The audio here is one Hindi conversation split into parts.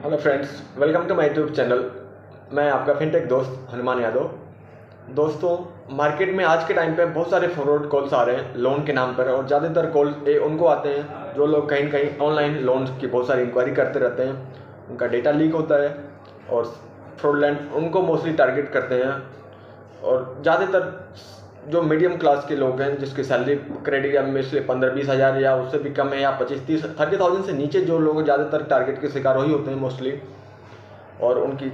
Hello friends, welcome to my YouTube channel. मैं आपका फिनटेक दोस्त हनुमान यादव। दोस्तों, मार्केट में आज के टाइम पे बहुत सारे फ्रॉड कॉल्स आ रहे हैं लोन के नाम पर, और ज़्यादातर कॉल उनको आते हैं जो लोग कहीं कहीं ऑनलाइन लोन की बहुत सारी इंक्वायरी करते रहते हैं। उनका डेटा लीक होता है और फ्रॉडलेंट उनको मोस्टली टारगेट करते हैं। और ज़्यादातर जो मीडियम क्लास के लोग हैं जिसकी सैलरी क्रेडिट या में से 15-20 हज़ार या उससे भी कम है, या 25-30 से नीचे जो लोग ज़्यादातर टारगेट के शिकार वही होते हैं मोस्टली। और उनकी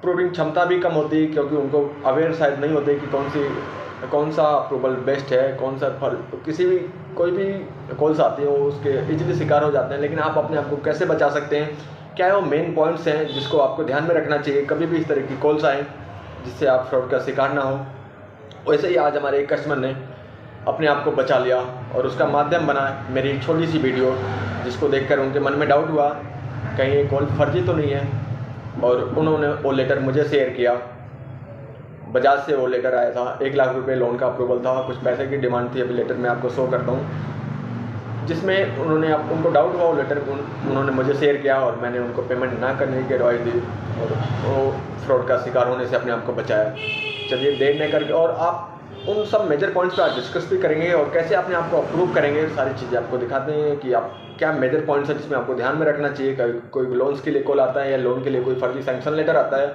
प्रूविंग क्षमता भी कम होती है क्योंकि उनको अवेयर शायद नहीं होते कि कौन सा अप्रूवल बेस्ट है, कौन सा कोई भी कॉल्स आती है वो उसके इजीली शिकार हो जाते हैं। लेकिन आप अपने आप को कैसे बचा सकते हैं, क्या वो मेन पॉइंट्स हैं जिसको आपको ध्यान में रखना चाहिए कभी भी इस तरह की कॉल्स आए जिससे आप फ्रॉड का शिकार ना हो। वैसे ही आज हमारे एक कस्टमर ने अपने आप को बचा लिया और उसका माध्यम बना मेरी छोटी सी वीडियो, जिसको देखकर उनके मन में डाउट हुआ कहीं ये कॉल फर्जी तो नहीं है। और उन्होंने वो लेटर मुझे शेयर किया। बजाज से वो लेटर आया था, 1 लाख रुपए लोन का अप्रूवल था, कुछ पैसे की डिमांड थी। अभी लेटर मैं आपको शो करता हूँ, जिसमें उनको डाउट हुआ। वो लेटर उन्होंने मुझे शेयर किया और मैंने उनको पेमेंट ना करने की एडवाइस दी और वो फ्रॉड का शिकार होने से अपने आप को बचाया। चलिए देर न करके, और आप उन सब मेजर पॉइंट्स पर डिस्कस भी करेंगे और कैसे अपने आप को अप्रूव करेंगे, सारी चीज़ें आपको दिखाते हैं कि आप क्या मेजर पॉइंट्स है जिसमें आपको ध्यान में रखना चाहिए। कोई लोन्स के लिए कॉल आता है या लोन के लिए कोई फर्जी सैंक्शन लेटर आता है,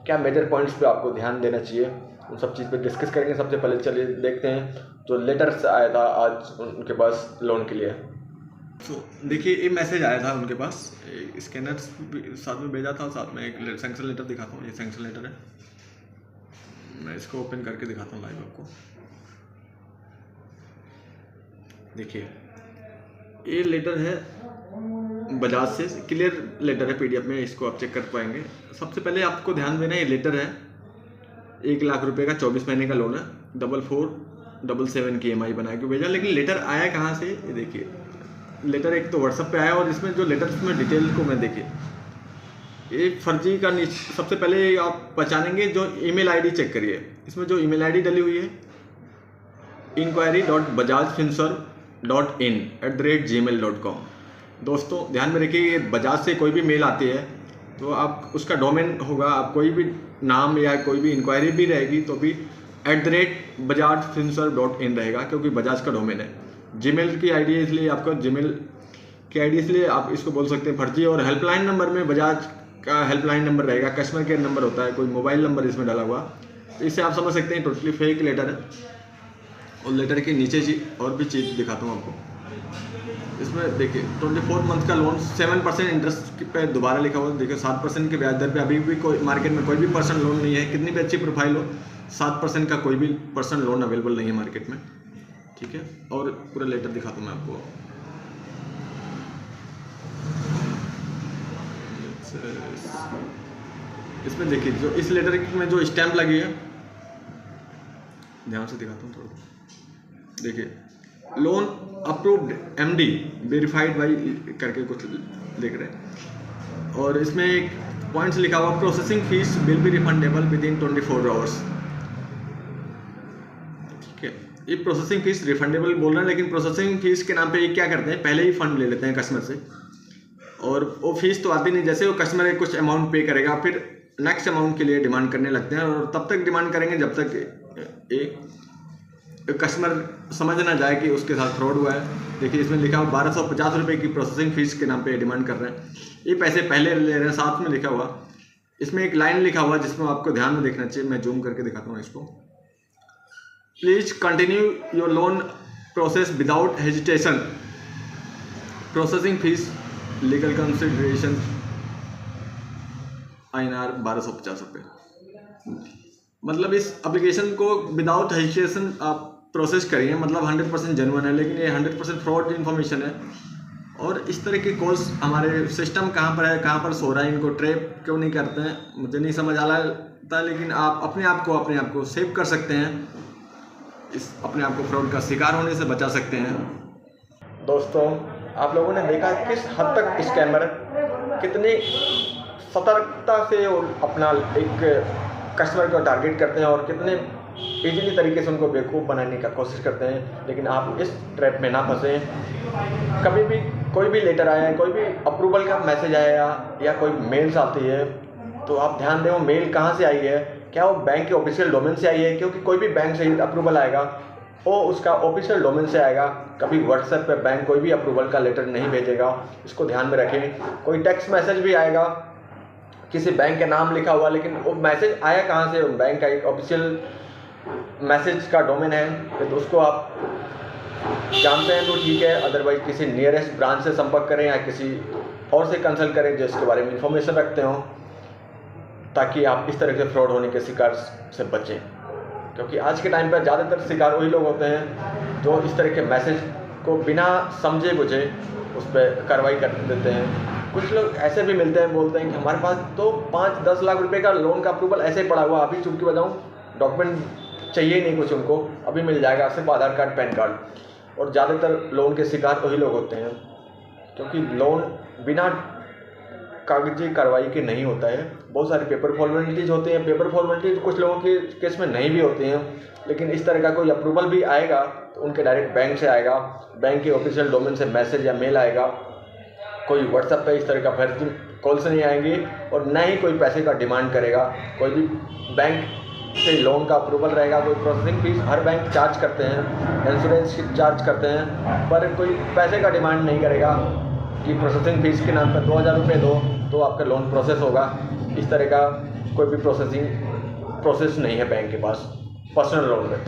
क्या मेजर पॉइंट्स पे आपको ध्यान देना चाहिए, उन सब चीज़ पे डिस्कस करेंगे। सबसे पहले चलिए देखते हैं जो लेटर्स आया था आज उनके पास लोन के लिए। तो देखिए, ये मैसेज आया था उनके पास, स्कैनर साथ में भेजा था, साथ में एक सैंक्शन लेटर दिखाता हूँ। ये सैंक्शन लेटर है, मैं इसको ओपन करके दिखाता हूँ लाइव आपको। देखिए, ये लेटर है बजाज से, क्लियर लेटर है पीडीएफ में, इसको आप चेक कर पाएंगे। सबसे पहले आपको ध्यान देना, ये लेटर है 1 लाख रुपए का, 24 महीने का लोन है, 4477 की EMI बना के भेजा। लेकिन लेटर आया कहाँ से, ये देखिए। लेटर एक तो व्हाट्सएप पे आया और इसमें जो लेटर में डिटेल को मैं देखिए, ये फर्जी का सबसे पहले आप पहचानेंगे जो ईमेल आईडी चेक करिए। इसमें जो ईमेल आईडी डली हुई है inquiry.bajajfinserv.in@gmail.com। दोस्तों ध्यान में रखिए, ये बजाज से कोई भी मेल आती है तो आप उसका डोमेन होगा, आप कोई भी नाम या कोई भी इंक्वायरी भी रहेगी तो भी @bajajfinserv.in रहेगा, क्योंकि बजाज का डोमेन है। जीमेल की आईडी है, इसलिए आपका जीमेल की आईडी, इसलिए आप इसको बोल सकते हैं फर्जी। और हेल्पलाइन नंबर में बजाज का हेल्पलाइन नंबर रहेगा, कस्टमर केयर नंबर होता है, कोई मोबाइल नंबर इसमें डाला हुआ। तो इससे आप समझ सकते हैं टोटली फेक लेटर है। और लेटर के नीचे और भी चीज़ दिखाता हूँ आपको। इसमें देखिए 24 मंथ का लोन, 7% इंटरेस्ट पे दोबारा लिखा हुआ है। देखिए 7% के ब्याज दर पे अभी भी कोई मार्केट में कोई भी पर्सन लोन नहीं है, कितनी भी अच्छी प्रोफाइल हो, 7% का कोई भी पर्सन लोन अवेलेबल नहीं है मार्केट में, ठीक है। और पूरा लेटर दिखाता हूँ मैं आपको। इसमें देखिए जो इस लेटर में जो स्टैंप लगी है, ध्यान से दिखाता हूँ थोड़ा। देखिए, loan approved MD verified by करके कुछ लिख रहे हैं। और इसमें एक पॉइंट्स लिखा हुआ, processing fees will be refundable with in 24 hours, ठीक है। ये प्रोसेसिंग फीस रिफंडेबल बोल रहे हैं, लेकिन प्रोसेसिंग फीस के नाम पे ये क्या करते हैं, पहले ही फंड ले लेते हैं कस्टमर से, और वो फीस तो आती नहीं। जैसे वो कस्टमर कुछ अमाउंट पे करेगा, फिर नेक्स्ट अमाउंट के लिए डिमांड करने लगते हैं, और तब तक डिमांड करेंगे जब तक एक कस्टमर समझ ना जाए कि उसके साथ फ्रॉड हुआ है। देखिए इसमें लिखा हुआ 1250 रुपये की प्रोसेसिंग फीस के नाम पे डिमांड कर रहे हैं। ये पैसे पहले ले रहे हैं, साथ में लिखा हुआ, इसमें एक लाइन लिखा हुआ जिसमें आपको ध्यान में देखना चाहिए। मैं जूम करके दिखाता हूँ इसको। Please continue your loan process without hesitation, processing fees legal consideration INR 1250 रुपये। मतलब इस एप्लीकेशन को विदाउट हेजिटेशन आप प्रोसेस करिए, मतलब 100% जेन्युइन है, लेकिन ये 100% फ्रॉड इन्फॉर्मेशन है। और इस तरह के कॉल्स हमारे सिस्टम कहाँ पर है, कहाँ पर सो रहा है, इनको ट्रैप क्यों नहीं करते हैं मुझे नहीं समझ आ रहा, लेकिन आप अपने आप को सेव कर सकते हैं, अपने आप को फ्रॉड का शिकार होने से बचा सकते हैं। दोस्तों, आप लोगों ने देखा किस हद तक स्कैमर कितनी सतर्कता से अपना एक कस्टमर को टारगेट करते हैं और कितने इजीली तरीके से उनको बेवकूफ़ बनाने का कोशिश करते हैं। लेकिन आप इस ट्रैप में ना फंसें। कभी भी कोई भी लेटर आया है, कोई भी अप्रूवल का मैसेज आया या कोई मेल्स आती है, तो आप ध्यान दें वो मेल कहाँ से आई है, क्या वो बैंक के ऑफिशियल डोमेन से आई है, क्योंकि कोई भी बैंक से अप्रूवल आएगा वो उसका ऑफिशियल डोमेन से आएगा। कभी व्हाट्सएप पे बैंक कोई भी अप्रूवल का लेटर नहीं भेजेगा, इसको ध्यान में रखें। कोई टेक्स्ट मैसेज भी आएगा किसी बैंक के नाम लिखा हुआ, लेकिन वो मैसेज आया कहाँ से, बैंक का एक ऑफिशियल मैसेज का डोमेन है, तो उसको आप जानते हैं तो ठीक है, अदरवाइज किसी नियरेस्ट ब्रांच से संपर्क करें या किसी और से कंसल्ट करें जो इसके बारे में इंफॉर्मेशन रखते हो, ताकि आप इस तरह के फ्रॉड होने के शिकार से बचें। क्योंकि आज के टाइम पर ज़्यादातर शिकार वही लोग होते हैं जो इस तरह के मैसेज को बिना समझे बुझे उस पर कार्रवाई कर देते हैं। कुछ लोग ऐसे भी मिलते हैं, बोलते हैं कि हमारे पास तो 5-10 लाख रुपए का लोन का अप्रूवल ऐसे ही पड़ा हुआ, अभी चुटकी बजाऊँ, डॉक्यूमेंट चाहिए ही नहीं कुछ, उनको अभी मिल जाएगा, सिर्फ आधार कार्ड पैन कार्ड। और ज़्यादातर लोन के शिकार वही लोग होते हैं, क्योंकि लोन बिना कागजी कार्रवाई के नहीं होता है। बहुत सारी पेपर फॉर्मेलिटीज़ होती हैं, पेपर फॉर्मेलिटीज कुछ लोगों के केस में नहीं भी होती हैं, लेकिन इस तरह का कोई अप्रूवल भी आएगा तो उनके डायरेक्ट बैंक से आएगा, बैंक के ऑफिशियल डोमेन से मैसेज या मेल आएगा, कोई व्हाट्सएप पे इस तरह का फर्जी कॉल से नहीं आएंगी, और न ही कोई पैसे का डिमांड करेगा। कोई भी बैंक से लोन का अप्रूवल रहेगा, कोई प्रोसेसिंग फीस हर बैंक चार्ज करते हैं, इंश्योरेंस चार्ज करते हैं, पर कोई पैसे का डिमांड नहीं करेगा कि प्रोसेसिंग फीस के नाम पर 2000 रुपये दो तो आपका लोन प्रोसेस होगा। इस तरह का कोई भी प्रोसेस नहीं है बैंक के पास। पर्सनल लोन में,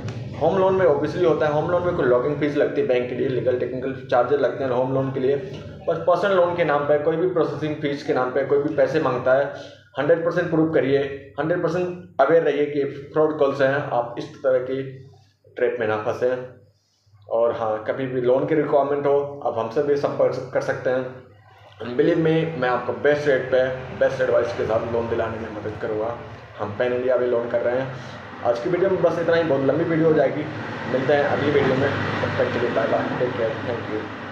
होम लोन में ऑब्वियसली होता है, होम लोन में कोई लॉगिंग फीस लगती है बैंक के लिए, लीगल टेक्निकल चार्जेस लगते हैं होम लोन के लिए, पर पर्सनल लोन के नाम पर कोई भी प्रोसेसिंग फीस के नाम पर कोई भी पैसे मांगता है, 100% प्रूव करिए, 100% अवेयर रहिए कि फ्रॉड कॉल्स हैं, आप इस तरह की ट्रैप में ना फंसें। और हाँ, कभी भी लोन की रिक्वायरमेंट हो आप हमसे भी संपर्क कर सकते हैं। बिलीव में मैं आपको बेस्ट रेट पे बेस्ट एडवाइस के साथ लोन दिलाने में मदद करूँगा। हम पैन इंडिया भी लोन कर रहे हैं। आज की वीडियो में बस इतना ही, बहुत लंबी वीडियो हो जाएगी। मिलते हैं अगली वीडियो में, तब तक के लिए bye bye, take care, thank you.